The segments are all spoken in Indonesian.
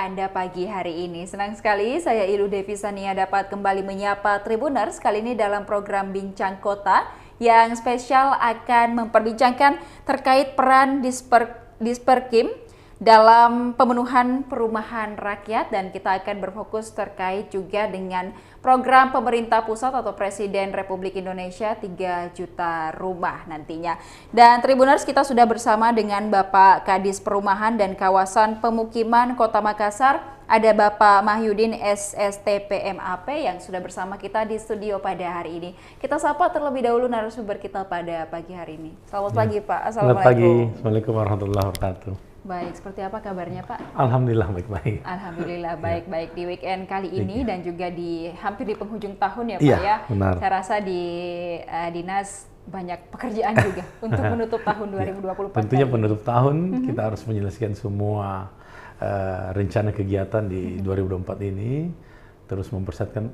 Anda pagi hari ini. Senang sekali saya Ilu Devi Sania dapat kembali menyapa Tribuners kali ini dalam program Bincang Kota yang spesial akan memperbincangkan terkait peran Disperkim dalam pemenuhan perumahan rakyat, dan kita akan berfokus terkait juga dengan program pemerintah pusat atau Presiden Republik Indonesia 3 juta rumah nantinya. Dan Tribuners, kita sudah bersama dengan Bapak Kadis Perumahan dan Kawasan Pemukiman Kota Makassar. Ada Bapak Mahyudin SSTPMAP yang sudah bersama kita di studio pada hari ini. Kita sapa terlebih dahulu narasumber kita pada pagi hari ini. Selamat pagi Pak. Assalamualaikum. Selamat pagi. Assalamualaikum warahmatullahi wabarakatuh. Baik, seperti apa kabarnya Pak? Alhamdulillah baik-baik. Alhamdulillah baik-baik di weekend kali ini dan juga hampir di penghujung tahun ya Pak ya. ya. Benar. Saya rasa di dinas banyak pekerjaan juga untuk menutup tahun 2024. Tentunya penutup tahun kita harus menyelesaikan semua rencana kegiatan di 2024 ini, terus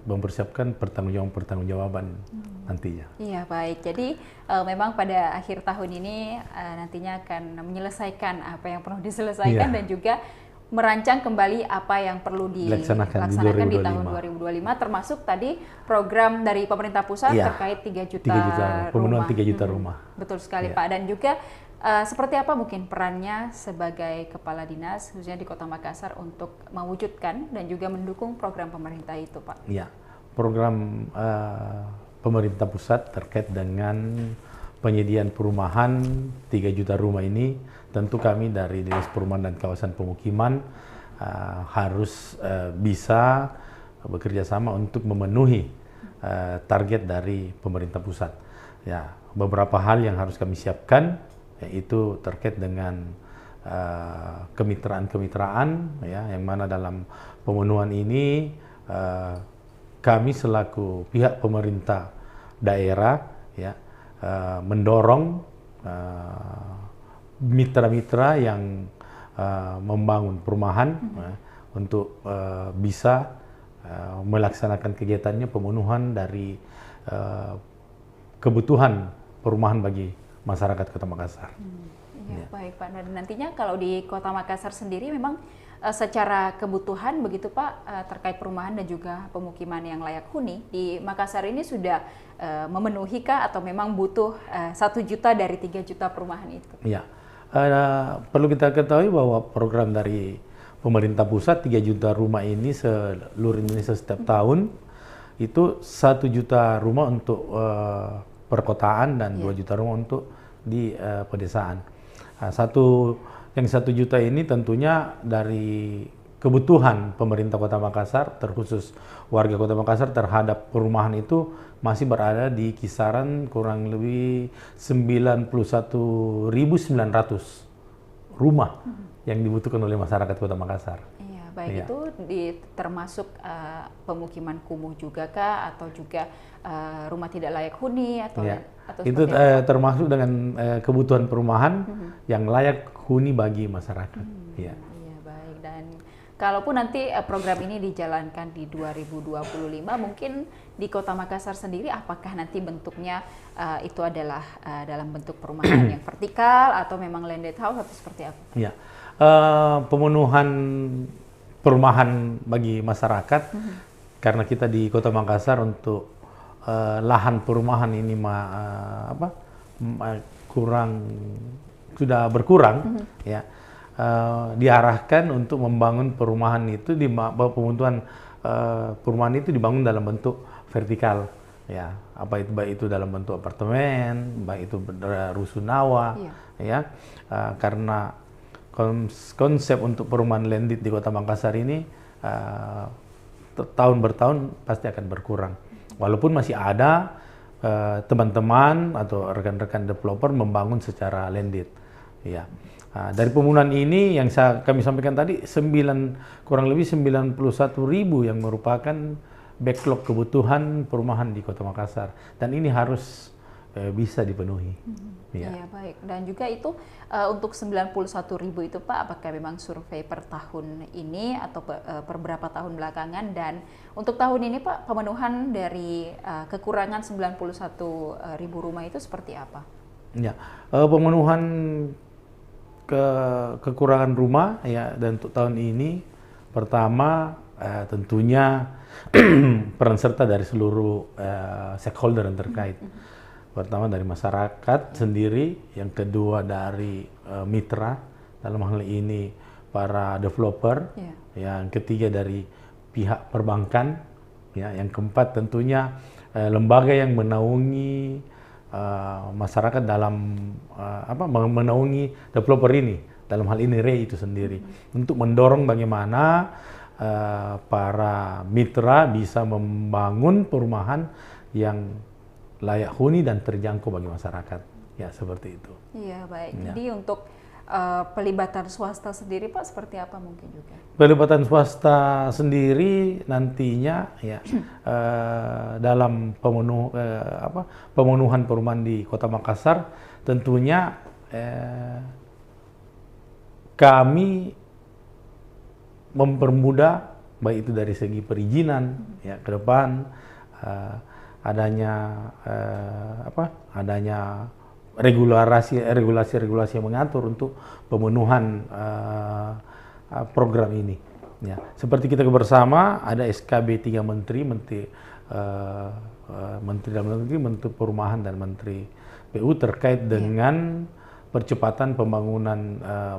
mempersiapkan pertanggungjawaban nantinya. Iya baik, jadi memang pada akhir tahun ini nantinya akan menyelesaikan apa yang perlu diselesaikan dan juga merancang kembali apa yang perlu dilaksanakan di tahun 2025, termasuk tadi program dari pemerintah pusat terkait 3 juta pemenuhan rumah. 3 juta rumah. Betul sekali Pak, dan juga seperti apa mungkin perannya sebagai kepala dinas khususnya di Kota Makassar untuk mewujudkan dan juga mendukung program pemerintah itu Pak? Iya, program pemerintah pusat terkait dengan penyediaan perumahan 3 juta rumah ini, tentu kami dari Dinas Perumahan dan Kawasan Pemukiman harus bisa bekerja sama untuk memenuhi target dari pemerintah pusat. Ya, beberapa hal yang harus kami siapkan yaitu terkait dengan kemitraan-kemitraan ya, yang mana dalam pemenuhan ini kami selaku pihak pemerintah daerah ya mendorong mitra-mitra yang membangun perumahan untuk bisa melaksanakan kegiatannya pemenuhan dari kebutuhan perumahan bagi masyarakat Kota Makassar. Ya, baik Pak. Dan nantinya kalau di Kota Makassar sendiri memang secara kebutuhan begitu Pak terkait perumahan dan juga pemukiman yang layak huni di Makassar ini sudah memenuhi kah atau memang butuh 1 juta dari 3 juta perumahan itu? Ya, perlu kita ketahui bahwa program dari pemerintah pusat 3 juta rumah ini seluruh Indonesia setiap tahun itu 1 juta rumah untuk perkotaan dan 2 juta rumah untuk di pedesaan. Yang 1 juta ini tentunya dari kebutuhan pemerintah Kota Makassar, terkhusus warga Kota Makassar terhadap perumahan itu masih berada di kisaran kurang lebih 91.900 rumah yang dibutuhkan oleh masyarakat Kota Makassar. Baik, itu termasuk pemukiman kumuh juga kah, atau juga rumah tidak layak huni atau itu termasuk dengan kebutuhan perumahan yang layak huni bagi masyarakat. Iya baik, dan kalaupun nanti program ini dijalankan di 2025, mungkin di Kota Makassar sendiri apakah nanti bentuknya itu adalah dalam bentuk perumahan yang vertikal atau memang landed house atau seperti apa? Iya, pemenuhan perumahan bagi masyarakat karena kita di Kota Makassar untuk lahan perumahan ini sudah berkurang ya, diarahkan untuk membangun perumahan itu pemenuhan perumahan itu dibangun dalam bentuk vertikal ya, baik itu dalam bentuk apartemen, baik itu rusunawa ya, karena konsep untuk perumahan landed di Kota Makassar ini tahun bertahun pasti akan berkurang. Walaupun masih ada teman-teman atau rekan-rekan developer membangun secara landed. Ya. Dari pemenuhan ini yang kami sampaikan tadi kurang lebih 91.000 yang merupakan backlog kebutuhan perumahan di Kota Makassar, dan ini harus bisa dipenuhi. Iya baik, dan juga itu untuk 91.000 itu Pak, apakah memang survei per tahun ini atau per berapa tahun belakangan, dan untuk tahun ini Pak pemenuhan dari kekurangan 91.000 rumah itu seperti apa? Ya, pemenuhan kekurangan rumah ya, dan untuk tahun ini Pertama, tentunya peran serta dari seluruh stakeholder yang terkait. Pertama dari masyarakat sendiri, yang kedua dari mitra, dalam hal ini para developer, yang ketiga dari pihak perbankan, ya, yang keempat tentunya lembaga yang menaungi masyarakat dalam menaungi developer ini, dalam hal ini REI itu sendiri, untuk mendorong bagaimana para mitra bisa membangun perumahan yang layak huni dan terjangkau bagi masyarakat, ya seperti itu. Iya, baik. Ya. Jadi untuk pelibatan swasta sendiri Pak seperti apa mungkin juga? Pelibatan swasta sendiri nantinya ya dalam pemenuhan perumahan di Kota Makassar tentunya kami mempermudah baik itu dari segi perizinan ya ke depan, adanya regulasi yang mengatur untuk pemenuhan program ini. Ya, seperti kita bersama ada SKB 3 Menteri Dalam Negeri, Menteri Perumahan dan Menteri PU terkait dengan percepatan pembangunan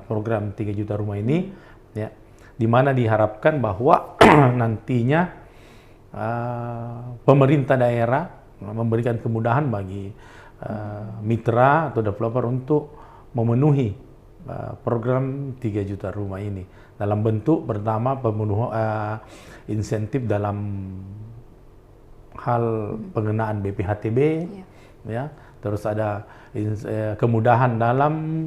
program 3 juta rumah ini, ya, di mana diharapkan bahwa nantinya pemerintah daerah memberikan kemudahan bagi mitra atau developer untuk memenuhi program 3 juta rumah ini dalam bentuk pertama insentif dalam hal pengenaan BPHTB, ya, terus ada kemudahan dalam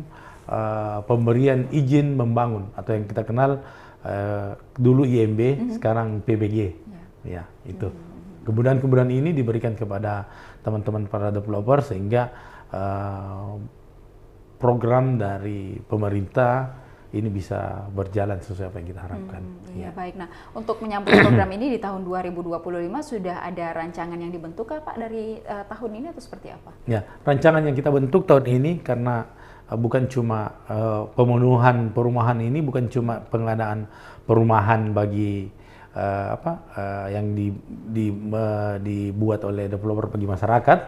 pemberian izin membangun atau yang kita kenal dulu IMB, sekarang PBG, ya itu. Kemudahan-kemudahan ini diberikan kepada teman-teman para developer sehingga program dari pemerintah ini bisa berjalan sesuai apa yang kita harapkan. Iya, baik. Nah, untuk menyambut program ini di tahun 2025 sudah ada rancangan yang dibentuk Pak dari tahun ini atau seperti apa? Ya, rancangan yang kita bentuk tahun ini karena bukan cuma pemenuhan perumahan ini, bukan cuma pengadaan perumahan bagi yang dibuat oleh developer bagi masyarakat,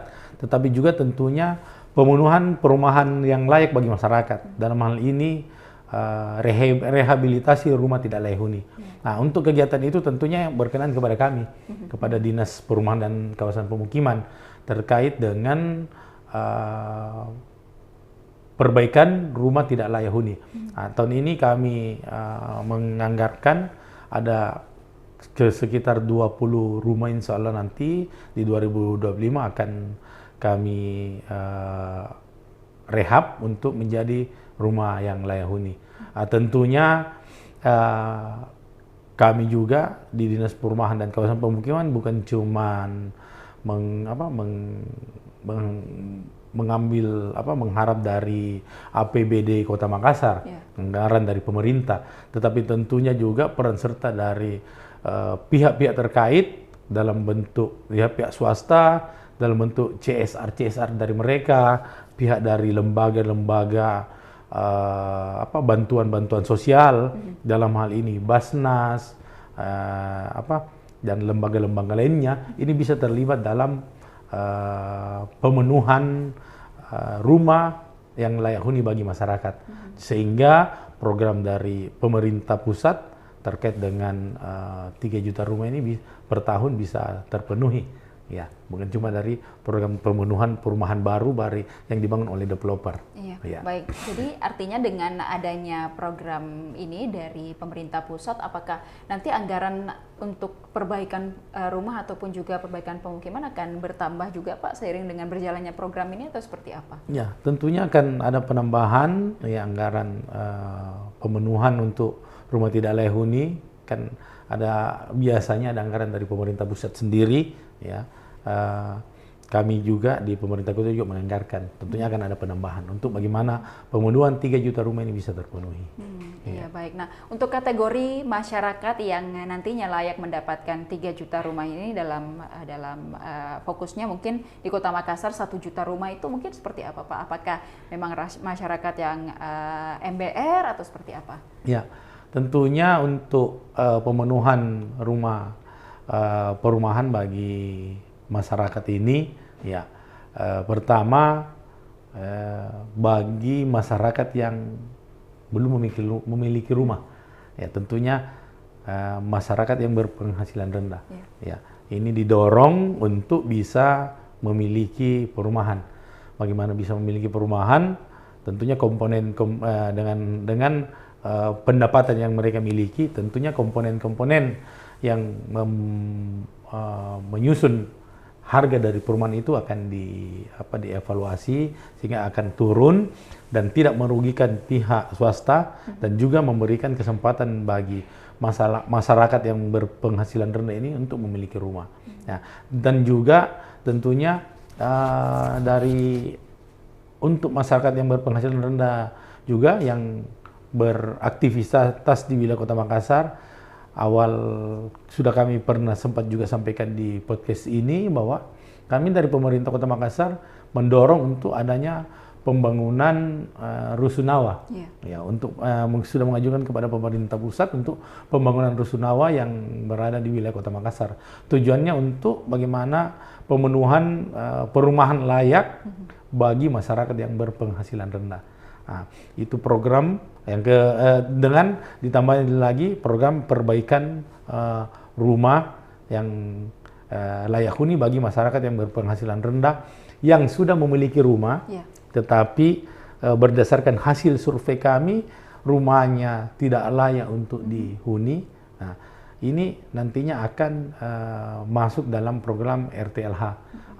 tetapi juga tentunya pemenuhan perumahan yang layak bagi masyarakat. Dalam hal ini rehabilitasi rumah tidak layak huni. Nah, untuk kegiatan itu tentunya berkenan kepada kami, kepada Dinas Perumahan dan Kawasan Pemukiman terkait dengan perbaikan rumah tidak layak huni. Nah, tahun ini kami menganggarkan ada sekitar 20 rumah, insya Allah nanti di 2025 akan kami rehab untuk menjadi rumah yang layak huni. Tentunya kami juga di Dinas Perumahan dan Kawasan Pemukiman bukan cuma mengharap dari APBD Kota Makassar, anggaran dari pemerintah, tetapi tentunya juga peran serta dari pihak-pihak terkait dalam bentuk pihak swasta, dalam bentuk CSR dari mereka, pihak dari lembaga-lembaga bantuan-bantuan sosial, dalam hal ini Basnas, dan lembaga-lembaga lainnya, ini bisa terlibat dalam pemenuhan rumah yang layak huni bagi masyarakat, sehingga program dari pemerintah pusat terkait dengan 3 juta rumah ini per tahun bisa terpenuhi, ya, bukan cuma dari program pemenuhan perumahan baru yang dibangun oleh developer. Iya, ya. Baik. Jadi artinya dengan adanya program ini dari pemerintah pusat, apakah nanti anggaran untuk perbaikan rumah ataupun juga perbaikan pemukiman akan bertambah juga Pak seiring dengan berjalannya program ini atau seperti apa? Ya, tentunya akan ada penambahan ya anggaran pemenuhan untuk rumah tidak layak huni, kan biasanya ada anggaran dari pemerintah pusat sendiri, ya. Kami juga di pemerintah kota juga menganggarkan, tentunya akan ada penambahan untuk bagaimana pemenuhan 3 juta rumah ini bisa terpenuhi. Iya, baik. Nah, untuk kategori masyarakat yang nantinya layak mendapatkan 3 juta rumah ini dalam fokusnya mungkin di Kota Makassar 1 juta rumah itu mungkin seperti apa Pak? Apakah memang masyarakat yang MBR atau seperti apa? Ya, tentunya untuk pemenuhan perumahan bagi masyarakat ini, ya pertama bagi masyarakat yang belum memiliki rumah, ya tentunya masyarakat yang berpenghasilan rendah, ya ini didorong untuk bisa memiliki perumahan. Bagaimana bisa memiliki perumahan? Tentunya dengan pendapatan yang mereka miliki, tentunya komponen-komponen yang menyusun harga dari perumahan itu akan dievaluasi sehingga akan turun dan tidak merugikan pihak swasta dan juga memberikan kesempatan bagi masyarakat yang berpenghasilan rendah ini untuk memiliki rumah. Nah, dan juga tentunya untuk masyarakat yang berpenghasilan rendah juga yang beraktivitas di wilayah Kota Makassar, sudah kami pernah sempat juga sampaikan di podcast ini bahwa kami dari pemerintah Kota Makassar mendorong untuk adanya pembangunan rusunawa, ya untuk sudah mengajukan kepada pemerintah pusat untuk pembangunan rusunawa yang berada di wilayah Kota Makassar. Tujuannya untuk bagaimana pemenuhan perumahan layak bagi masyarakat yang berpenghasilan rendah. Nah, itu program yang dengan ditambah lagi program perbaikan rumah yang layak huni bagi masyarakat yang berpenghasilan rendah yang sudah memiliki rumah, tetapi berdasarkan hasil survei kami rumahnya tidak layak untuk dihuni. Nah, ini nantinya akan masuk dalam program RTLH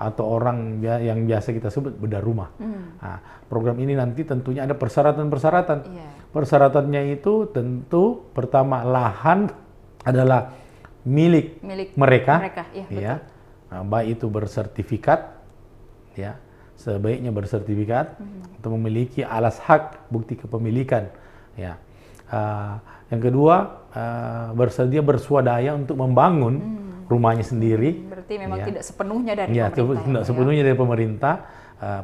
atau orang yang biasa kita sebut bedah rumah. Nah, program ini nanti tentunya ada persyaratan-persyaratan. Persyaratannya itu tentu pertama lahan adalah milik mereka, ya. Nah, baik itu bersertifikat, ya, sebaiknya bersertifikat untuk memiliki alas hak bukti kepemilikan, ya. Yang kedua bersedia berswadaya untuk membangun rumahnya sendiri. Berarti memang tidak sepenuhnya dari pemerintah. Tidak sepenuhnya dari pemerintah.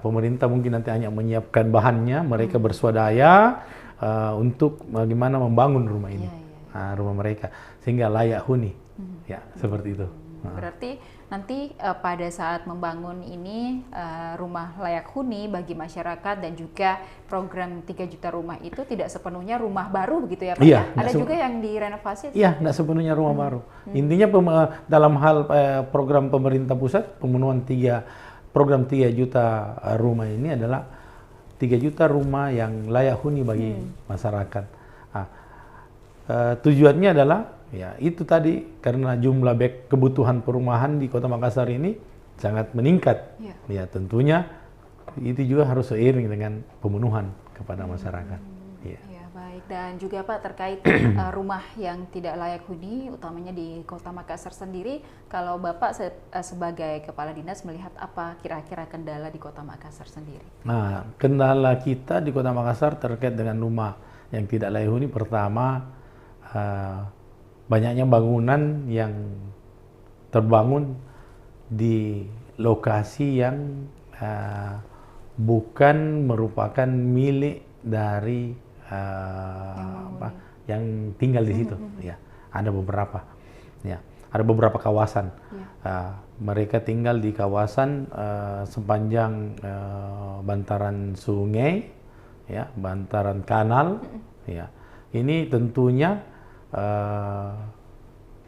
Pemerintah mungkin nanti hanya menyiapkan bahannya, mereka berswadaya untuk bagaimana membangun rumah ini, rumah mereka sehingga layak huni, ya seperti itu. Berarti nanti pada saat membangun ini rumah layak huni bagi masyarakat dan juga program 3 juta rumah itu tidak sepenuhnya rumah baru begitu ya Pak? Iya, ada juga yang direnovasi? Iya, tidak sepenuhnya rumah baru. Intinya dalam hal program pemerintah pusat pemenuhan program 3 juta rumah ini adalah 3 juta rumah yang layak huni bagi masyarakat. Nah, tujuannya adalah ya itu tadi karena jumlah kebutuhan perumahan di Kota Makassar ini sangat meningkat. Ya tentunya itu juga harus seiring dengan pemenuhan kepada masyarakat. Ya, baik. Dan juga Pak terkait rumah yang tidak layak huni utamanya di Kota Makassar sendiri, kalau Bapak sebagai kepala dinas melihat apa kira-kira kendala di Kota Makassar sendiri? Nah, kendala kita di Kota Makassar terkait dengan rumah yang tidak layak huni pertama banyaknya bangunan yang terbangun di lokasi yang bukan merupakan milik dari yang tinggal di situ. Ya, ada beberapa. Ya, ada beberapa kawasan. Mereka tinggal di kawasan sepanjang bantaran sungai, ya, bantaran kanal. Ya, ini tentunya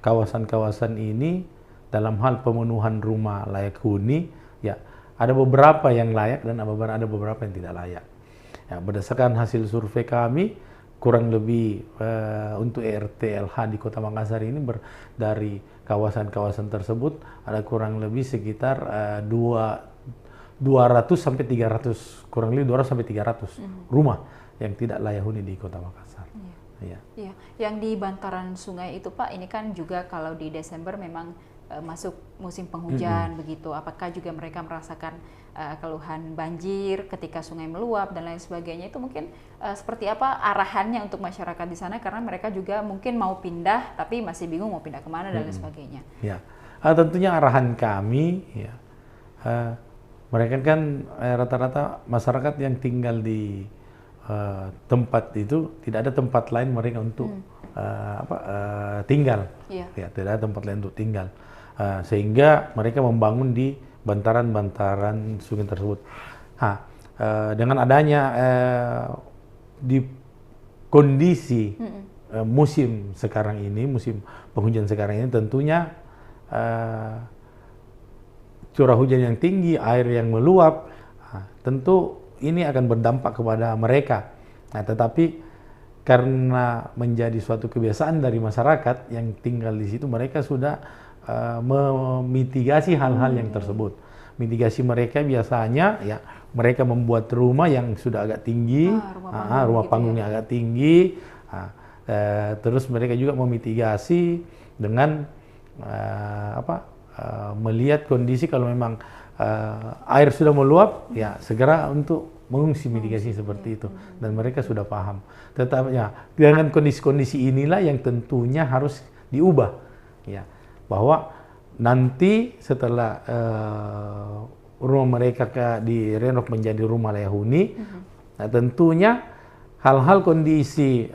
kawasan-kawasan ini dalam hal pemenuhan rumah layak huni, ya ada beberapa yang layak dan ada beberapa yang tidak layak. Ya, berdasarkan hasil survei kami, kurang lebih untuk RTLH di Kota Makassar ini dari kawasan-kawasan tersebut ada kurang lebih sekitar 200 sampai 300, kurang lebih 200 sampai 300 rumah yang tidak layak huni di Kota Makassar. Iya. Yang di bantaran sungai itu Pak, ini kan juga kalau di Desember memang masuk musim penghujan begitu. Apakah juga mereka merasakan keluhan banjir ketika sungai meluap dan lain sebagainya? Itu mungkin seperti apa arahannya untuk masyarakat di sana karena mereka juga mungkin mau pindah tapi masih bingung mau pindah kemana dan lain sebagainya. Ya, tentunya arahan kami, ya, mereka kan rata-rata masyarakat yang tinggal di tempat itu tidak ada tempat lain mereka untuk tinggal, Iya. ya tidak ada tempat lain untuk tinggal. Sehingga mereka membangun di bantaran-bantaran sungai tersebut. Dengan adanya di kondisi musim sekarang ini, musim penghujan sekarang ini, tentunya curah hujan yang tinggi, air yang meluap, tentu ini akan berdampak kepada mereka. Tetapi karena menjadi suatu kebiasaan dari masyarakat yang tinggal di situ, mereka sudah memitigasi hal-hal yang tersebut. Mitigasi mereka biasanya ya mereka membuat rumah yang sudah agak tinggi, rumah panggungnya agak tinggi. Terus mereka juga memitigasi dengan melihat kondisi kalau memang air sudah meluap, ya segera untuk mengungsi, mitigasi seperti itu, dan mereka sudah paham. Tetapi ya dengan kondisi-kondisi inilah yang tentunya harus diubah, ya bahwa nanti setelah rumah mereka direnov menjadi rumah layak huni, nah tentunya hal-hal kondisi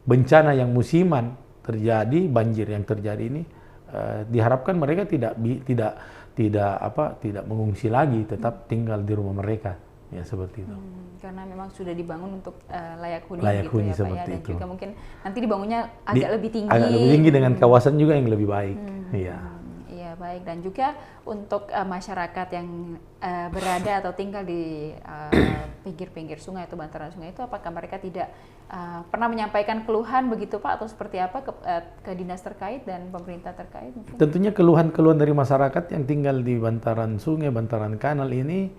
bencana yang musiman terjadi, banjir yang terjadi ini diharapkan mereka tidak mengungsi lagi, tetap tinggal di rumah mereka, ya seperti itu. Karena memang sudah dibangun untuk layak huni, layak gitu huni ya Pak ya, dan itu. juga mungkin nanti dibangunnya agak lebih tinggi. Agak lebih tinggi dengan kawasan juga yang lebih baik. Iya. Iya, baik. Dan juga untuk masyarakat yang berada atau tinggal di pinggir-pinggir sungai atau bantaran sungai itu, apakah mereka tidak pernah menyampaikan keluhan begitu Pak, atau seperti apa ke dinas terkait dan pemerintah terkait mungkin? Tentunya keluhan-keluhan dari masyarakat yang tinggal di bantaran sungai, bantaran kanal ini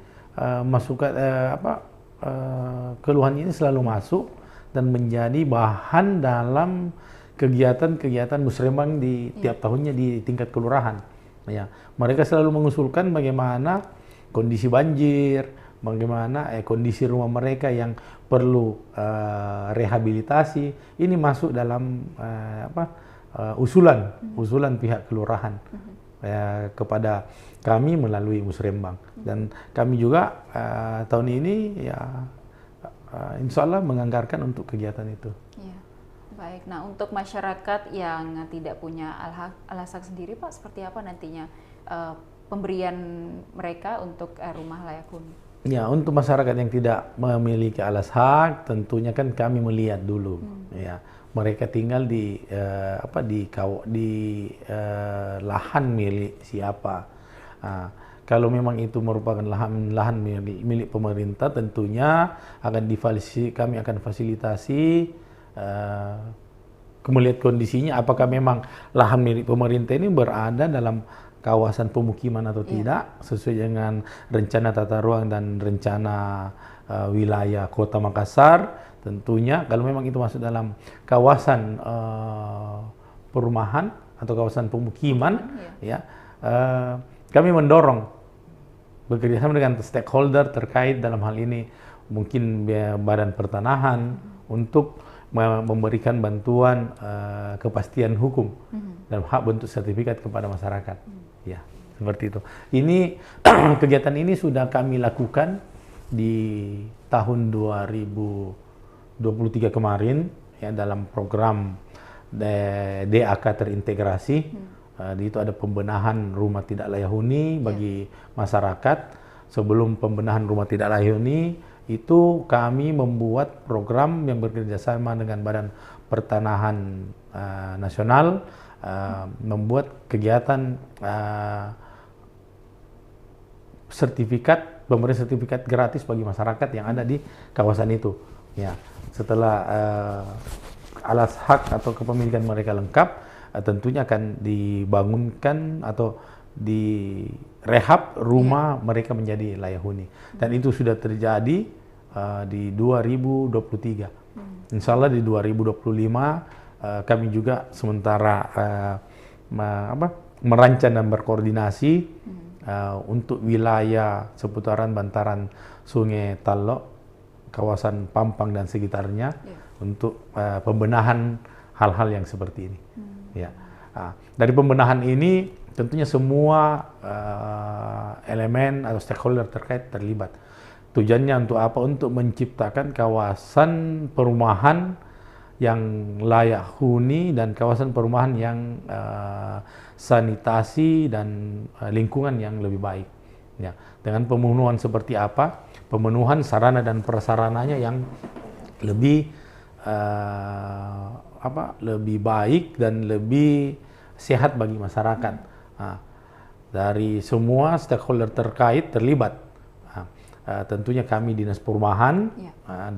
keluhan ini selalu masuk dan menjadi bahan dalam kegiatan-kegiatan musrembang di tiap tahunnya di tingkat kelurahan. Ya, mereka selalu mengusulkan bagaimana kondisi banjir, bagaimana kondisi rumah mereka yang perlu rehabilitasi. Ini masuk dalam usulan pihak kelurahan kepada kami melalui musrembang, dan kami juga tahun ini ya insya Allah menganggarkan untuk kegiatan itu. Ya, baik. Nah, untuk masyarakat yang tidak punya alas hak sendiri Pak, seperti apa nantinya pemberian mereka untuk rumah layak huni? Ya, untuk masyarakat yang tidak memiliki alas hak, tentunya kan kami melihat dulu, ya mereka tinggal di lahan milik siapa. Kalau memang itu merupakan lahan milik pemerintah, tentunya kami akan fasilitasi melihat kondisinya, apakah memang lahan milik pemerintah ini berada dalam kawasan pemukiman atau tidak, sesuai dengan rencana tata ruang dan rencana wilayah Kota Makassar. Tentunya kalau memang itu masuk dalam kawasan perumahan atau kawasan pemukiman, kami mendorong bekerjasama dengan stakeholder terkait dalam hal ini, mungkin Badan Pertanahan, untuk memberikan bantuan kepastian hukum dalam hak bentuk sertifikat kepada masyarakat. Ya, seperti itu. Ini kegiatan ini sudah kami lakukan di tahun 2023 kemarin, ya, dalam program DAK terintegrasi. Di itu ada pembenahan rumah tidak layak huni bagi masyarakat. Sebelum pembenahan rumah tidak layak huni itu kami membuat program yang bekerjasama dengan Badan Pertanahan Nasional, membuat kegiatan pemberian sertifikat gratis bagi masyarakat yang ada di kawasan itu. Ya, setelah alas hak atau kepemilikan mereka lengkap, tentunya akan dibangunkan atau direhab rumah mereka menjadi layak huni. Dan itu sudah terjadi di 2023. Insya Allah di 2025 kami juga sementara merancang dan berkoordinasi untuk wilayah seputaran bantaran Sungai Talok, kawasan Pampang dan sekitarnya, untuk pembenahan hal-hal yang seperti ini. Ya, dari pembenahan ini tentunya semua elemen atau stakeholder terkait terlibat. Tujuannya untuk apa? Untuk menciptakan kawasan perumahan yang layak huni dan kawasan perumahan yang sanitasi dan lingkungan yang lebih baik. Ya, dengan pemenuhan seperti apa? Pemenuhan sarana dan prasarananya yang lebih lebih baik dan lebih sehat bagi masyarakat. Nah, dari semua stakeholder terkait terlibat. Tentunya kami Dinas Perumahan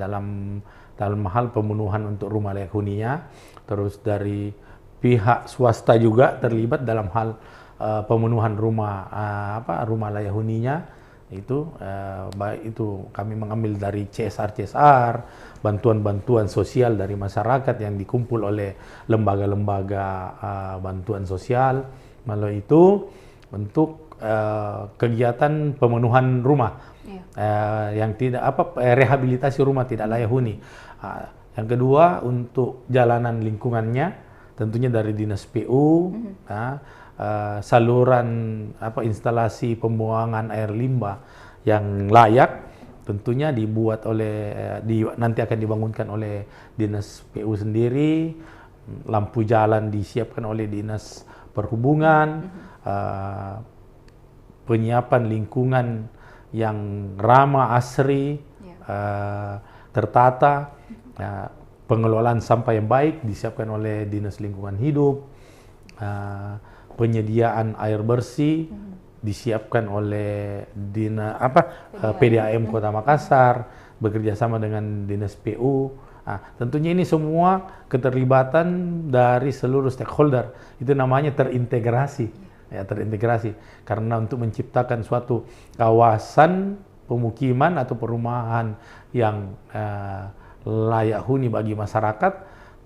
dalam hal pemenuhan untuk rumah layak huninya, terus dari pihak swasta juga terlibat dalam hal pemenuhan rumah layak huninya. Itu baik itu kami mengambil dari CSR, bantuan-bantuan sosial dari masyarakat yang dikumpul oleh lembaga-lembaga bantuan sosial. Melalui itu untuk kegiatan pemenuhan rumah yang tidak rehabilitasi rumah tidak layak huni. Yang kedua untuk jalanan lingkungannya, tentunya dari Dinas PU, saluran instalasi pembuangan air limbah yang layak tentunya dibuat nanti akan dibangunkan oleh Dinas PU sendiri. Lampu jalan disiapkan oleh Dinas Perhubungan, penyiapan lingkungan yang ramah, asri, tertata, pengelolaan sampah yang baik disiapkan oleh Dinas Lingkungan Hidup, penyediaan air bersih disiapkan oleh PDAM Kota Makassar bekerja sama dengan Dinas PU. Tentunya ini semua keterlibatan dari seluruh stakeholder. Itu namanya terintegrasi. Terintegrasi karena untuk menciptakan suatu kawasan pemukiman atau perumahan yang layak huni bagi masyarakat,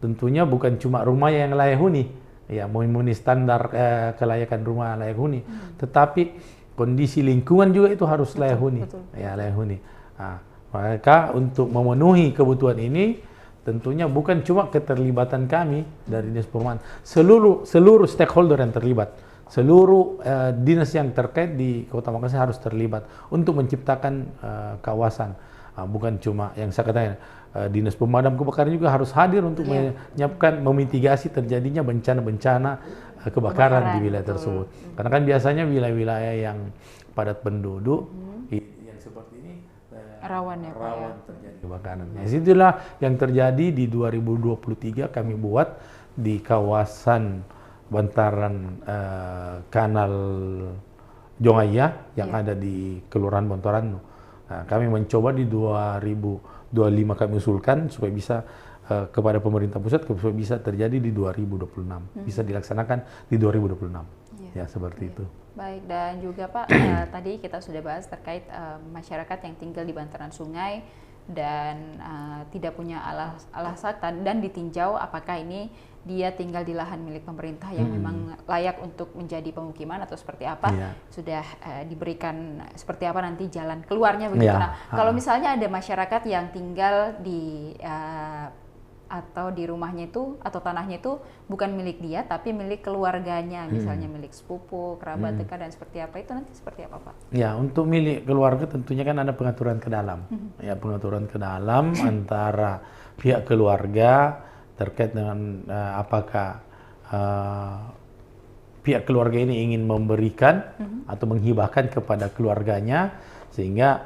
tentunya bukan cuma rumah yang layak huni, memenuhi standar kelayakan rumah layak huni, tetapi kondisi lingkungan juga itu harus layak huni. Layak huni. Maka untuk memenuhi kebutuhan ini tentunya bukan cuma keterlibatan kami dari Dinas Perumahan, seluruh stakeholder yang terlibat, seluruh dinas yang terkait di Kota Makassar harus terlibat untuk menciptakan kawasan. Bukan cuma yang saya katakan, Dinas Pemadam Kebakaran juga harus hadir untuk menyiapkan, memitigasi terjadinya bencana-bencana kebakaran di wilayah tersebut. Karena kan biasanya wilayah-wilayah yang padat penduduk yang seperti ini rawan terjadi kebakaran. Itulah yang terjadi di 2023 kami buat di kawasan bantaran Kanal Jongaya yang ada di Kelurahan Bontoran. Kami mencoba di 2025 kami usulkan supaya bisa kepada pemerintah pusat supaya bisa terjadi di 2026, bisa dilaksanakan di 2026. Seperti itu. Baik, dan juga Pak, tadi kita sudah bahas terkait masyarakat yang tinggal di bantaran sungai dan tidak punya alasan dan ditinjau apakah ini dia tinggal di lahan milik pemerintah yang memang layak untuk menjadi pemukiman atau seperti apa, sudah diberikan seperti apa nanti jalan keluarnya begitu. Nah, kalau misalnya ada masyarakat yang tinggal di atau di rumahnya itu atau tanahnya itu bukan milik dia tapi milik keluarganya, misalnya milik sepupu, kerabat dekat dan seperti apa, itu nanti seperti apa Pak? Ya, untuk milik keluarga tentunya kan ada pengaturan ke dalam. Pengaturan ke dalam antara pihak keluarga terkait dengan apakah pihak keluarga ini ingin memberikan atau menghibahkan kepada keluarganya, sehingga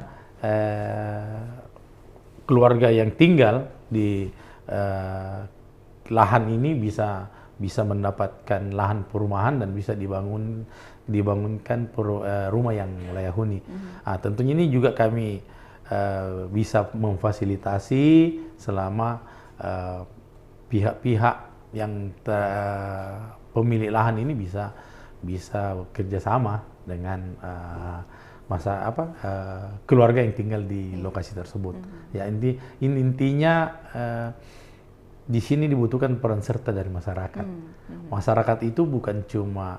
keluarga yang tinggal di lahan ini bisa mendapatkan lahan perumahan dan bisa dibangunkan rumah yang layak huni. Tentunya ini juga kami bisa memfasilitasi selama pihak-pihak yang pemilik lahan ini bisa kerjasama dengan keluarga yang tinggal di lokasi tersebut. Intinya di sini dibutuhkan peran serta dari masyarakat. Masyarakat itu bukan cuma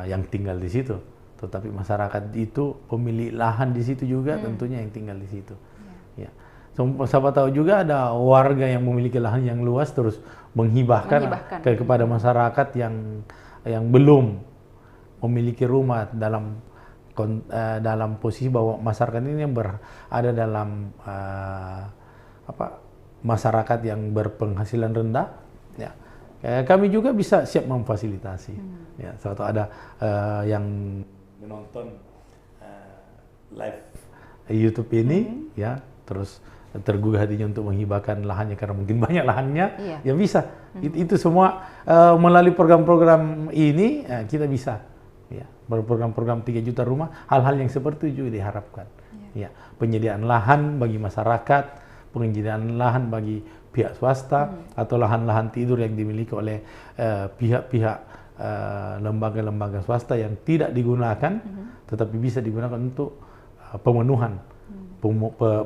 yang tinggal di situ, tetapi masyarakat itu pemilik lahan di situ juga tentunya yang tinggal di situ. Siapa tahu juga ada warga yang memiliki lahan yang luas terus menghibahkan kepada masyarakat yang belum memiliki rumah dalam posisi bahwa masyarakat ini yang berada dalam masyarakat yang berpenghasilan rendah, ya, kami juga bisa siap memfasilitasi. Ya, suatu ada yang menonton live YouTube ini, ya, terus tergugah hatinya untuk menghibahkan lahannya karena mungkin banyak lahannya, ya bisa. Itu semua melalui program-program ini kita bisa, ya, program-program 3 juta rumah, hal-hal yang seperti itu juga diharapkan. Ya, penyediaan lahan bagi masyarakat, penyediaan lahan bagi pihak swasta atau lahan-lahan tidur yang dimiliki oleh pihak-pihak lembaga-lembaga swasta yang tidak digunakan, tetapi bisa digunakan untuk pemenuhan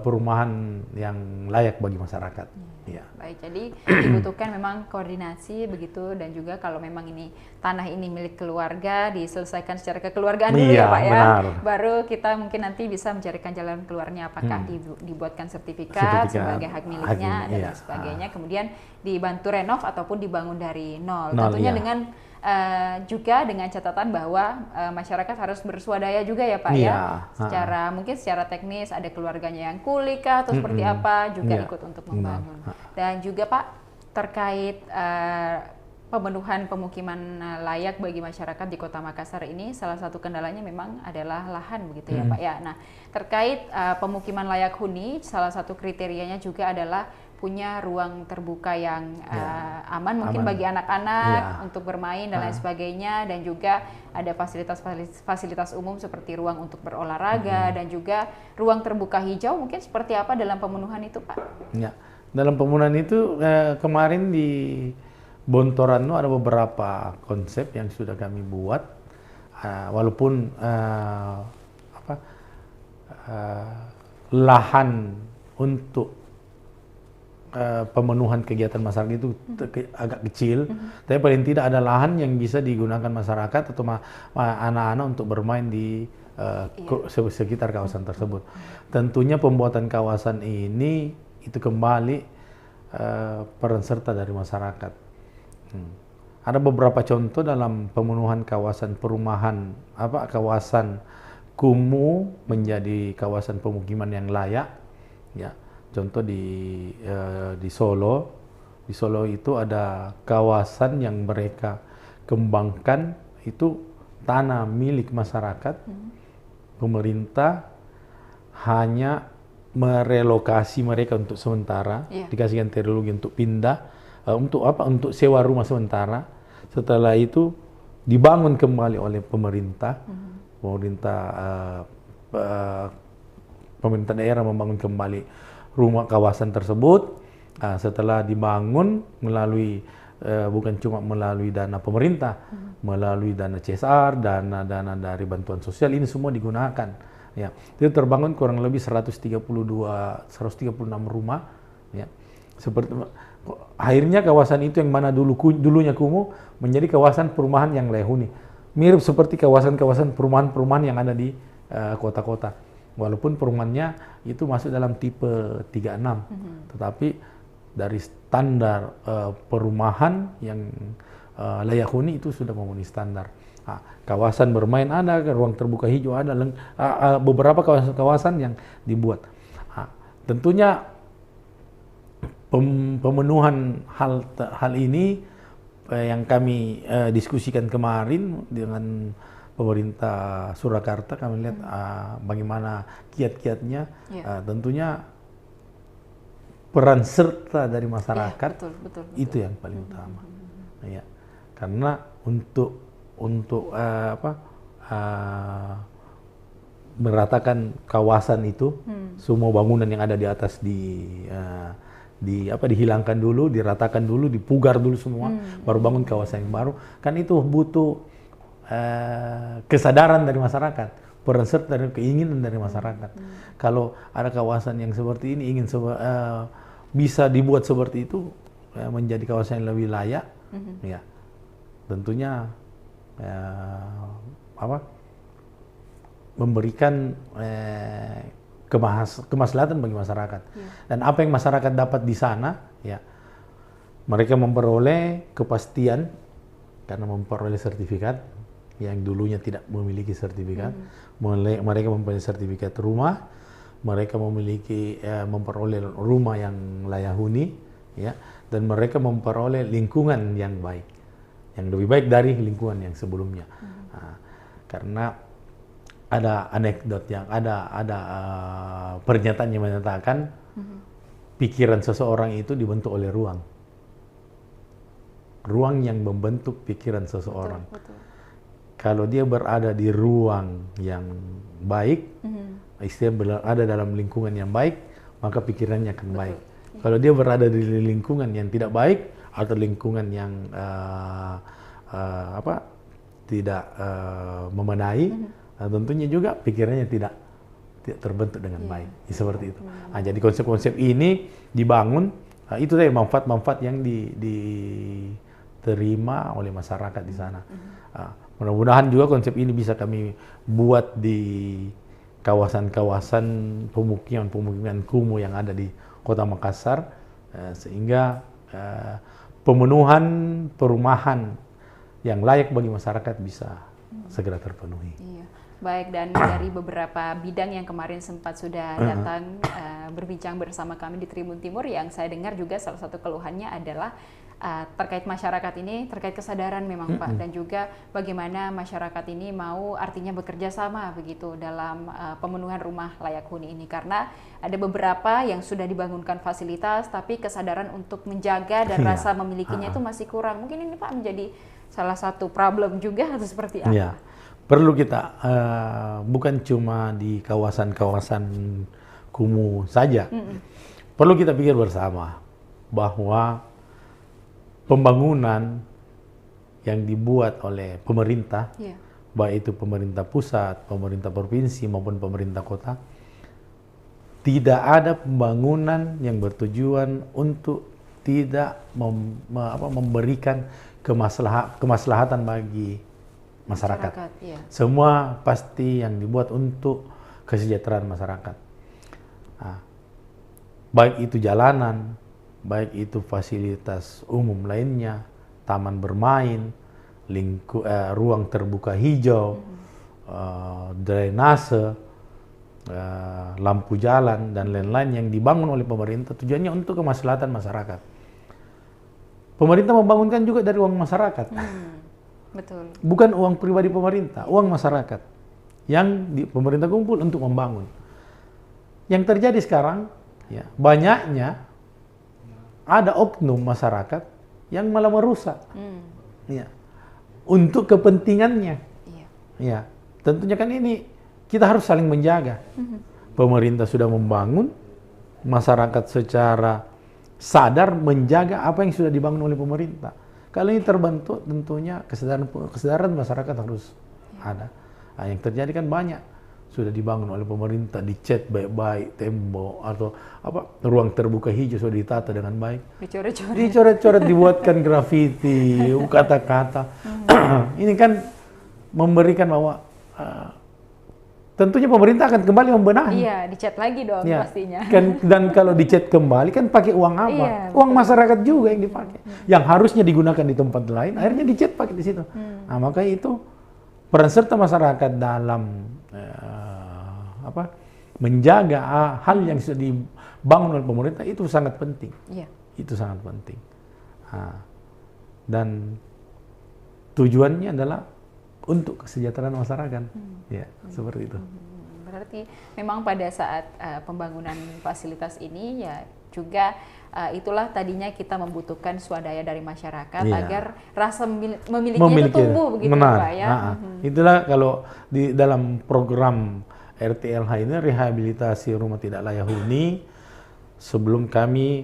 perumahan yang layak bagi masyarakat. Ya. Baik, jadi dibutuhkan memang koordinasi begitu, dan juga kalau memang ini tanah ini milik keluarga diselesaikan secara kekeluargaan dulu ya Pak ya. Benar. Baru kita mungkin nanti bisa mencarikan jalan keluarnya, apakah dibuatkan sertifikat sebagai hak miliknya dan lain sebagainya, kemudian dibantu renov ataupun dibangun dari nol. Tentunya dengan juga dengan catatan bahwa masyarakat harus berswadaya juga ya Pak ya. Mungkin secara teknis ada keluarganya yang kulik atau seperti apa juga ikut untuk membangun. Dan juga Pak terkait pemenuhan pemukiman layak bagi masyarakat di Kota Makassar ini, salah satu kendalanya memang adalah lahan begitu ya Pak ya. Nah, terkait pemukiman layak huni, salah satu kriterianya juga adalah punya ruang terbuka yang aman mungkin bagi anak-anak untuk bermain dan lain sebagainya, dan juga ada fasilitas umum seperti ruang untuk berolahraga dan juga ruang terbuka hijau. Mungkin seperti apa dalam pemenuhan itu Pak? Ya, dalam pemenuhan itu kemarin di Bontorano ada beberapa konsep yang sudah kami buat, walaupun lahan untuk pemenuhan kegiatan masyarakat itu agak kecil, tapi paling tidak ada lahan yang bisa digunakan masyarakat atau anak-anak untuk bermain di sekitar kawasan tersebut. Tentunya pembuatan kawasan ini itu kembali peran serta dari masyarakat. Ada beberapa contoh dalam pemenuhan kawasan perumahan, kawasan kumuh menjadi kawasan pemukiman yang layak, ya. Contoh di Solo itu ada kawasan yang mereka kembangkan, itu tanah milik masyarakat. Pemerintah hanya merelokasi mereka untuk sementara, dikasihkan teknologi untuk pindah, untuk sewa rumah sementara. Setelah itu dibangun kembali oleh pemerintah, pemerintah daerah membangun kembali rumah kawasan tersebut. Setelah dibangun melalui bukan cuma melalui dana pemerintah, melalui dana CSR, dana dari bantuan sosial, ini semua digunakan. Ya, itu terbangun kurang lebih 136 rumah. Ya, seperti akhirnya kawasan itu yang mana dulunya kumuh menjadi kawasan perumahan yang layak huni, mirip seperti kawasan-kawasan perumahan yang ada di kota-kota. Walaupun perumahannya itu masuk dalam tipe 36, tetapi dari standar perumahan yang layak huni itu sudah memenuhi standar. Kawasan bermain ada, ruang terbuka hijau ada, beberapa kawasan-kawasan yang dibuat. Tentunya pemenuhan hal ini yang kami diskusikan kemarin dengan pemerintah Surakarta, kami lihat bagaimana kiat-kiatnya. Tentunya peran serta dari masyarakat, betul. Itu yang paling utama. Ya, karena untuk meratakan kawasan itu, semua bangunan yang ada di atas dihilangkan dulu, diratakan dulu, dipugar dulu semua, baru bangun kawasan yang baru. Kan itu butuh kesadaran dari masyarakat, peran serta dan keinginan dari masyarakat. Kalau ada kawasan yang seperti ini ingin bisa dibuat seperti itu, menjadi kawasan yang lebih layak, ya tentunya memberikan kemaslahatan bagi masyarakat. Dan apa yang masyarakat dapat di sana, ya mereka memperoleh kepastian karena memperoleh sertifikat yang dulunya tidak memiliki sertifikat. Mereka mempunyai sertifikat rumah, mereka memiliki memperoleh rumah yang layak huni, ya, dan mereka memperoleh lingkungan yang baik, yang lebih baik dari lingkungan yang sebelumnya. Karena ada anekdot yang ada pernyataan yang menyatakan pikiran seseorang itu dibentuk oleh ruang. Ruang yang membentuk pikiran seseorang. Betul. Kalau dia berada di ruang yang baik, istilah berada dalam lingkungan yang baik, maka pikirannya akan baik. Kalau dia berada di lingkungan yang tidak baik atau lingkungan yang tidak memadai, tentunya juga pikirannya tidak terbentuk dengan baik. Seperti itu. Jadi konsep-konsep ini dibangun, itu tadi manfaat-manfaat yang diterima oleh masyarakat di sana. Mudah-mudahan juga konsep ini bisa kami buat di kawasan-kawasan pemukiman kumuh yang ada di Kota Makassar, sehingga pemenuhan perumahan yang layak bagi masyarakat bisa segera terpenuhi. Iya. Baik, dan dari beberapa bidang yang kemarin sempat sudah datang berbincang bersama kami di Tribun Timur, yang saya dengar juga salah satu keluhannya adalah terkait masyarakat ini, terkait kesadaran memang Pak, dan juga bagaimana masyarakat ini mau artinya bekerja sama begitu dalam pemenuhan rumah layak huni ini, karena ada beberapa yang sudah dibangunkan fasilitas tapi kesadaran untuk menjaga dan rasa memilikinya itu masih kurang. Mungkin ini Pak menjadi salah satu problem juga atau seperti apa? Ya, perlu kita bukan cuma di kawasan-kawasan kumuh saja, perlu kita pikir bersama bahwa pembangunan yang dibuat oleh pemerintah, baik itu pemerintah pusat, pemerintah provinsi maupun pemerintah kota, tidak ada pembangunan yang bertujuan untuk tidak memberikan kemaslahatan bagi masyarakat. Semua pasti yang dibuat untuk kesejahteraan masyarakat. Baik itu jalanan, baik itu fasilitas umum lainnya, taman bermain, ruang terbuka hijau, drainase, lampu jalan, dan lain-lain yang dibangun oleh pemerintah tujuannya untuk kemaslahatan masyarakat. Pemerintah membangunkan juga dari uang masyarakat. Betul. Bukan uang pribadi pemerintah, uang masyarakat yang pemerintah kumpul untuk membangun. Yang terjadi sekarang, ya, banyaknya ada oknum masyarakat yang malah merusak, ya, untuk kepentingannya. Ya, tentunya kan ini kita harus saling menjaga. Pemerintah sudah membangun, masyarakat secara sadar menjaga apa yang sudah dibangun oleh pemerintah. Kalau ini terbentuk, tentunya kesadaran masyarakat harus ada. Yang terjadi kan banyak sudah dibangun oleh pemerintah, dicat baik-baik tembok atau ruang terbuka hijau sudah ditata dengan baik. Dicoret-coret, dibuatkan grafiti, kata-kata. Ini kan memberikan bahwa tentunya pemerintah akan kembali membenahi. Iya, dicat lagi dong pastinya. Dan kalau dicat kembali kan pakai uang apa? Iya, uang masyarakat juga yang dipakai. Yang harusnya digunakan di tempat lain, akhirnya dicat pakai di situ. Nah, makanya itu peran serta masyarakat dalam menjaga hal yang sudah dibangun oleh pemerintah itu sangat penting. Iya. Itu sangat penting. Dan tujuannya adalah untuk kesejahteraan masyarakat, ya, seperti itu. Berarti memang pada saat pembangunan fasilitas ini ya juga itulah tadinya kita membutuhkan swadaya dari masyarakat agar rasa memilikinya itu tumbuh begitu. Benar. Pak ya. Itulah kalau di dalam program RTLH ini, rehabilitasi rumah tidak layak huni, sebelum kami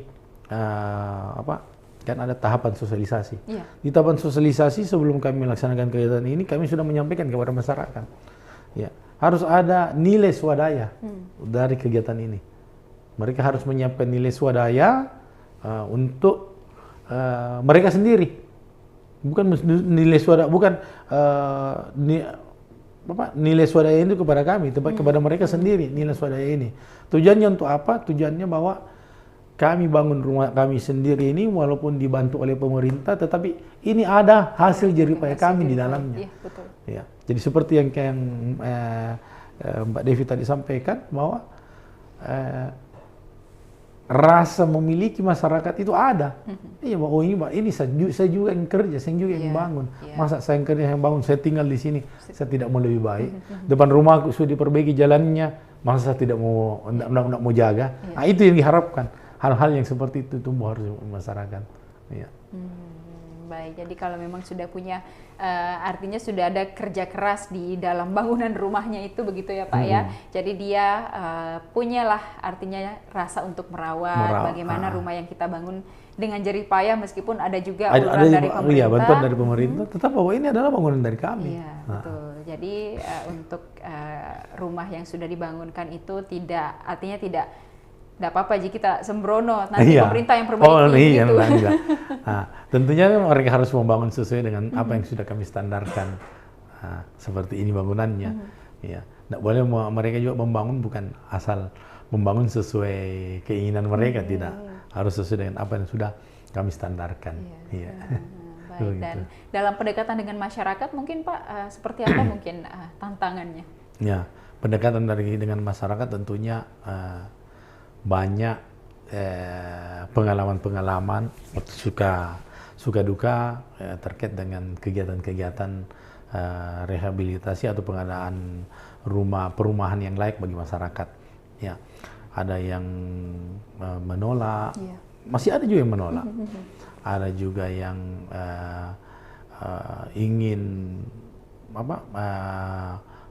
kan ada tahapan sosialisasi. Di tahapan sosialisasi sebelum kami melaksanakan kegiatan ini, kami sudah menyampaikan kepada masyarakat, ya, harus ada nilai swadaya dari kegiatan ini. Mereka harus menyiapkan nilai swadaya untuk mereka sendiri, bukan nilai swadaya, nilai swadaya itu kepada kami, kepada mereka sendiri. Nilai swadaya ini tujuannya untuk apa? Tujuannya bahwa kami bangun rumah kami sendiri ini walaupun dibantu oleh pemerintah, tetapi ini ada hasil jerih payah kami di dalamnya. Iya, betul. Ya, jadi seperti yang Mbak Devi tadi sampaikan, bahwa rasa memiliki masyarakat itu ada. Iya, oh ini saya juga yang kerja, saya juga yang bangun. Masa saya yang kerja yang bangun, saya tinggal di sini, saya tidak mau lebih baik. Depan rumahku sudah diperbaiki jalannya, masa saya tidak mau jaga. Nah, itu yang diharapkan. Hal-hal yang seperti itu tumbuh harus masyarakat. Iya. Baik, jadi kalau memang sudah punya, artinya sudah ada kerja keras di dalam bangunan rumahnya itu, begitu ya Pak ya. Jadi dia punyalah artinya rasa untuk merawat bagaimana rumah yang kita bangun dengan jerih payah, meskipun ada juga uluran dari pemerintah. Iya, bantuan dari pemerintah, tetap bahwa ini adalah bangunan dari kami. Iya, betul. Jadi untuk rumah yang sudah dibangunkan itu artinya tidak apa-apa jika kita sembrono, nanti pemerintah yang perbaiki gitu. Nah, tentunya mereka harus membangun sesuai dengan apa yang sudah kami standarkan. Nah, seperti ini bangunannya. Ya, tidak boleh mereka juga membangun bukan asal membangun sesuai keinginan mereka, tidak. Harus sesuai dengan apa yang sudah kami standarkan. Iya. Baik, dan dalam pendekatan dengan masyarakat mungkin Pak, seperti apa mungkin tantangannya? Ya, pendekatan dengan masyarakat tentunya banyak pengalaman-pengalaman suka duka terkait dengan kegiatan-kegiatan rehabilitasi atau pengadaan perumahan yang layak bagi masyarakat. Ya, ada yang menolak, masih ada juga yang menolak. Ada juga yang ingin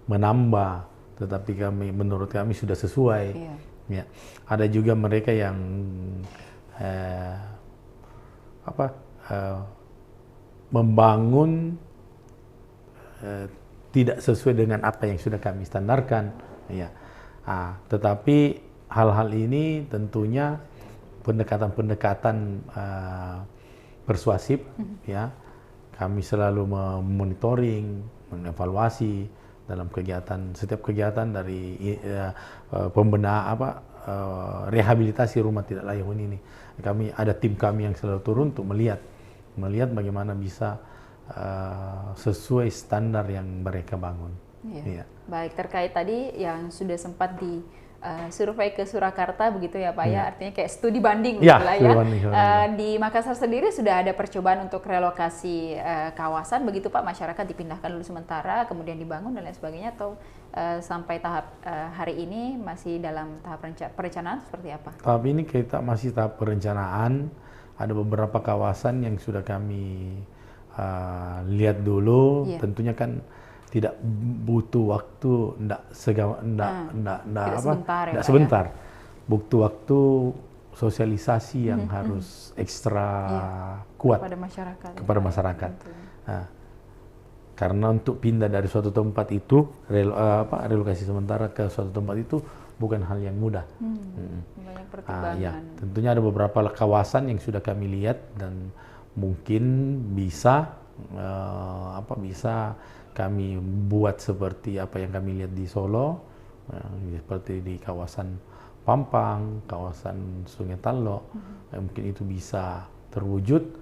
menambah, tetapi menurut kami sudah sesuai. Ya, ada juga mereka yang membangun tidak sesuai dengan apa yang sudah kami standarkan. Ya, tetapi hal-hal ini tentunya pendekatan-pendekatan persuasif. Ya, kami selalu memonitoring, mengevaluasi dalam setiap kegiatan dari rehabilitasi rumah tidak layak huni ini. Kami ada tim kami yang selalu turun untuk melihat bagaimana bisa sesuai standar yang mereka bangun. Iya. Baik, terkait tadi yang sudah sempat di survei ke Surakarta begitu ya Pak ya, artinya kayak studi banding gitu lah ya. Di Makassar sendiri sudah ada percobaan untuk relokasi kawasan begitu Pak, masyarakat dipindahkan dulu sementara kemudian dibangun dan lain sebagainya, atau sampai tahap hari ini masih dalam tahap perencanaan seperti apa? Tahap ini kita masih tahap perencanaan. Ada beberapa kawasan yang sudah kami lihat dulu, tentunya kan tidak butuh waktu, tidak sebentar. Butuh waktu sosialisasi yang harus ekstra kuat kepada masyarakat. Nah, karena untuk pindah dari suatu tempat itu, relokasi sementara ke suatu tempat itu bukan hal yang mudah. Banyak pertimbangan. Tentunya ada beberapa kawasan yang sudah kami lihat dan mungkin bisa kami buat seperti apa yang kami lihat di Solo, seperti di kawasan Pampang, kawasan Sungai Tallo, mungkin itu bisa terwujud.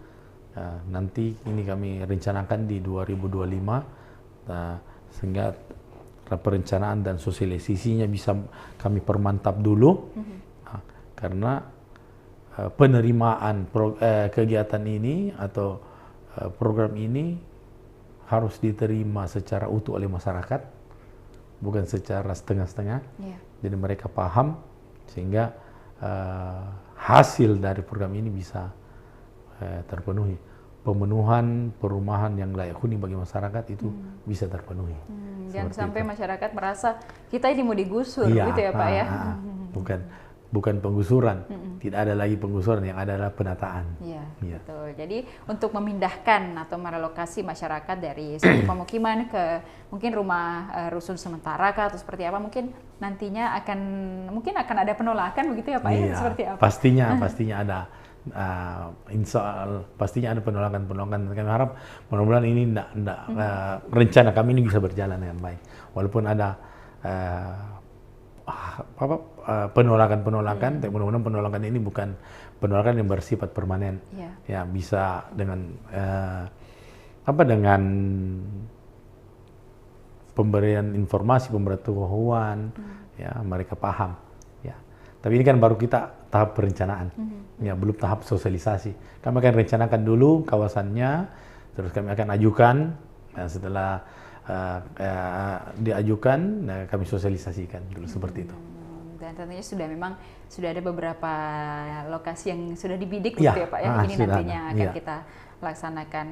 Nanti ini kami rencanakan di 2025, sehingga perencanaan dan sosialisasinya bisa kami permantap dulu, karena penerimaan kegiatan ini atau program ini harus diterima secara utuh oleh masyarakat, bukan secara setengah-setengah. Jadi mereka paham, sehingga hasil dari program ini bisa terpenuhi. Pemenuhan perumahan yang layak huni bagi masyarakat itu bisa terpenuhi. Jangan sampai masyarakat merasa kita ini mau digusur, gitu ya Pak ya? Bukan penggusuran, tidak ada lagi penggusuran, yang ada adalah penataan. Iya, betul. Jadi untuk memindahkan atau merelokasi masyarakat dari suatu pemukiman ke mungkin rumah rusun sementara atau seperti apa, mungkin nantinya akan ada penolakan begitu ya Pak ya? Seperti apa? Pastinya ada. Pastinya ada penolakan. Kami harap mudah-mudahan ini rencana kami ini bisa berjalan dengan baik. Walaupun ada penolakan, tapi mudah-mudahan penolakan ini bukan penolakan yang bersifat permanen. Ya, bisa dengan dengan pemberian informasi, pemberitahuan, ya mereka paham. Ya, Tapi ini kan baru kita tahap perencanaan, ya belum tahap sosialisasi. Kami akan rencanakan dulu kawasannya, terus kami akan ajukan, dan setelah diajukan, kami sosialisasikan dulu seperti itu. Dan tentunya sudah ada beberapa lokasi yang sudah dibidik Ya, gitu ya Pak ya. Ini sudah nantinya ada, akan ya. kita laksanakan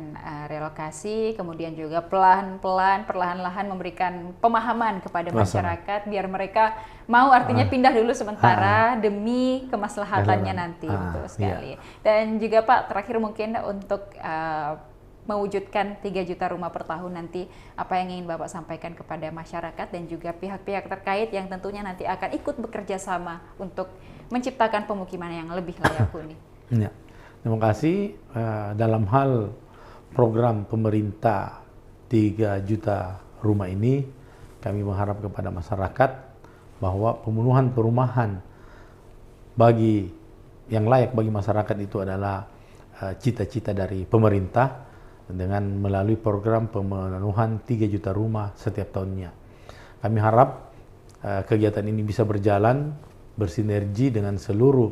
relokasi, kemudian juga perlahan-lahan memberikan pemahaman kepada masyarakat biar mereka mau artinya pindah dulu sementara demi kemaslahatannya nanti, betul sekali. Dan juga Pak, terakhir mungkin untuk mewujudkan 3 juta rumah per tahun nanti, apa yang ingin Bapak sampaikan kepada masyarakat dan juga pihak-pihak terkait yang tentunya nanti akan ikut bekerja sama untuk menciptakan pemukiman yang lebih layak huni. Ya. Terima kasih. Dalam hal program pemerintah 3 juta rumah ini, kami mengharap kepada masyarakat bahwa pemenuhan perumahan bagi yang layak bagi masyarakat itu adalah cita-cita dari pemerintah dengan melalui program pemenuhan 3 juta rumah setiap tahunnya. Kami harap kegiatan ini bisa berjalan bersinergi dengan seluruh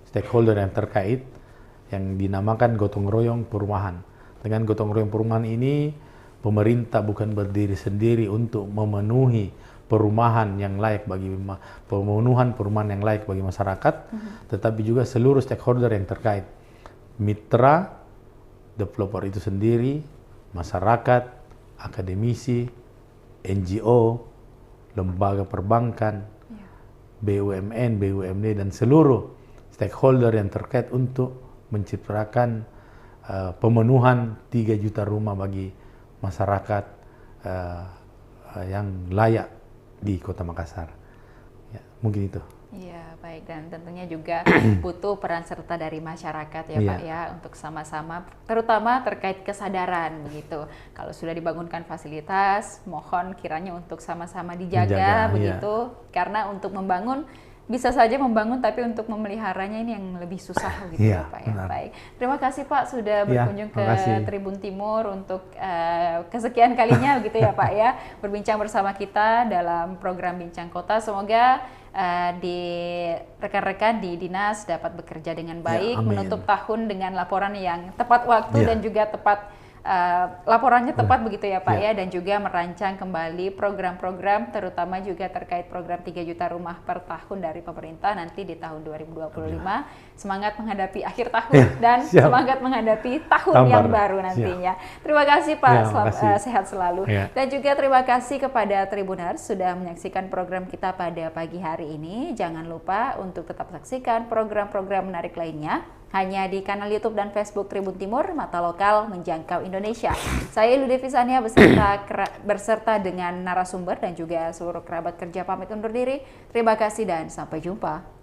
stakeholder yang terkait yang dinamakan gotong royong perumahan. Dengan gotong royong perumahan ini, pemerintah bukan berdiri sendiri untuk memenuhi perumahan yang layak bagi perumahan yang layak bagi masyarakat, tetapi juga seluruh stakeholder yang terkait, mitra developer itu sendiri, masyarakat, akademisi, NGO, lembaga perbankan, BUMN, BUMD, dan seluruh stakeholder yang terkait untuk menciptakan pemenuhan 3 juta rumah bagi masyarakat yang layak di Kota Makassar. Ya, mungkin itu. Iya, baik, dan tentunya juga butuh peran serta dari masyarakat ya Pak ya, untuk sama-sama, terutama terkait kesadaran begitu. Kalau sudah dibangunkan fasilitas, mohon kiranya untuk sama-sama dijaga begitu, karena untuk membangun bisa saja membangun, tapi untuk memeliharanya ini yang lebih susah gitu ya Pak ya. Benar. Baik, terima kasih Pak sudah berkunjung ke kasih. Tribun Timur untuk kesekian kalinya begitu ya Pak ya, berbincang bersama kita dalam program Bincang Kota. Semoga di rekan-rekan di dinas dapat bekerja dengan baik, menutup tahun dengan laporan yang tepat waktu dan juga tepat laporannya tepat begitu ya Pak ya, dan juga merancang kembali program-program terutama juga terkait program 3 juta rumah per tahun dari pemerintah nanti di tahun 2025. Semangat menghadapi akhir tahun dan semangat menghadapi tahun yang baru nantinya. Terima kasih Pak, sehat selalu. Dan juga terima kasih kepada Tribuners sudah menyaksikan program kita pada pagi hari ini. Jangan lupa untuk tetap saksikan program-program menarik lainnya hanya di kanal YouTube dan Facebook Tribun Timur, mata lokal menjangkau Indonesia. Saya Ilu Devisania berserta dengan narasumber dan juga seluruh kerabat kerja pamit undur diri. Terima kasih dan sampai jumpa.